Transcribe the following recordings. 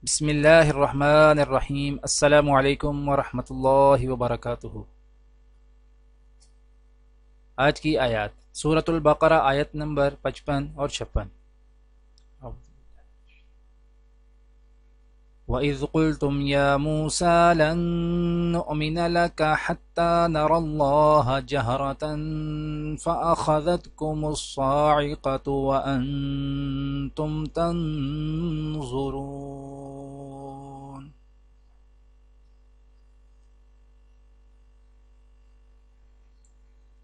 بسم اللہ الرحمن الرحیم۔ السلام علیکم ورحمۃ اللہ وبرکاتہ۔ آج کی آیات سورۃ البقرہ آیت نمبر 55 اور 56۔ وَإِذْ قُلْتُمْ يَا مُوسَىٰ لَن نُّؤْمِنَ لَكَ حَتَّىٰ نَرَى اللَّهَ جَهْرَةً فَأَخَذَتْكُمُ الصَّاعِقَةُ وَأَنتُمْ تَنظُرُونَ۔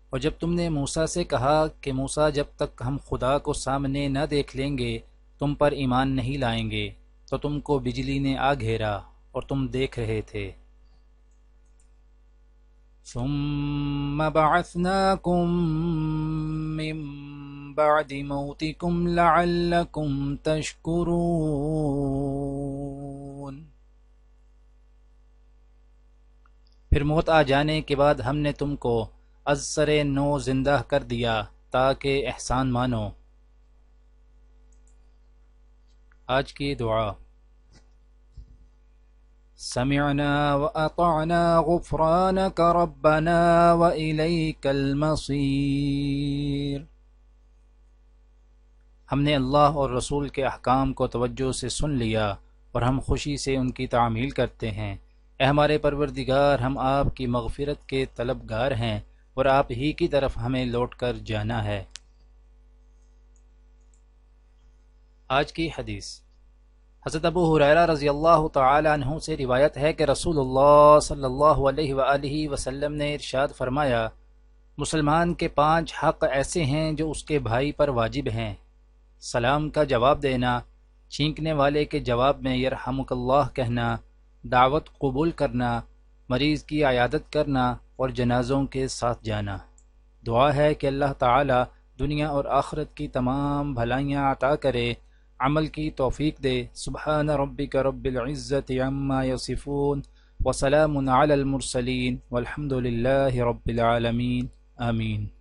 اور جب تم نے موسیٰ سے کہا کہ موسیٰ جب تک ہم خدا کو سامنے نہ دیکھ لیں گے تم پر ایمان نہیں لائیں گے، تو تم کو بجلی نے آ گھیرا اور تم دیکھ رہے تھے۔ ثم بعثناکم من بعد موتکم لعلکم تشکرون۔ پھر موت آ جانے کے بعد ہم نے تم کو از سر نو زندہ کر دیا تاکہ احسان مانو۔ آج کی دعا۔ سمعنا وأطعنا غفرانك ربنا وإليك المصير۔ ہم نے اللہ اور رسول کے احکام کو توجہ سے سن لیا اور ہم خوشی سے ان کی تعمیل کرتے ہیں۔ اے ہمارے پروردگار، ہم آپ کی مغفرت کے طلبگار ہیں اور آپ ہی کی طرف ہمیں لوٹ کر جانا ہے۔ آج کی حدیث۔ حضرت ابو ہریرہ رضی اللہ تعالی عنہ سے روایت ہے کہ رسول اللہ صلی اللہ علیہ وآلہ وسلم نے ارشاد فرمایا، مسلمان کے 5 حق ایسے ہیں جو اس کے بھائی پر واجب ہیں: سلام کا جواب دینا، چھینکنے والے کے جواب میں یرحمک اللہ کہنا، دعوت قبول کرنا، مریض کی عیادت کرنا اور جنازوں کے ساتھ جانا۔ دعا ہے کہ اللہ تعالی دنیا اور آخرت کی تمام بھلائیاں عطا کرے، عمل کی توفیق دے۔ سبحان ربک رب العزت عما یصفون وسلام علی المرسلین والحمد للہ رب العالمین۔ آمین۔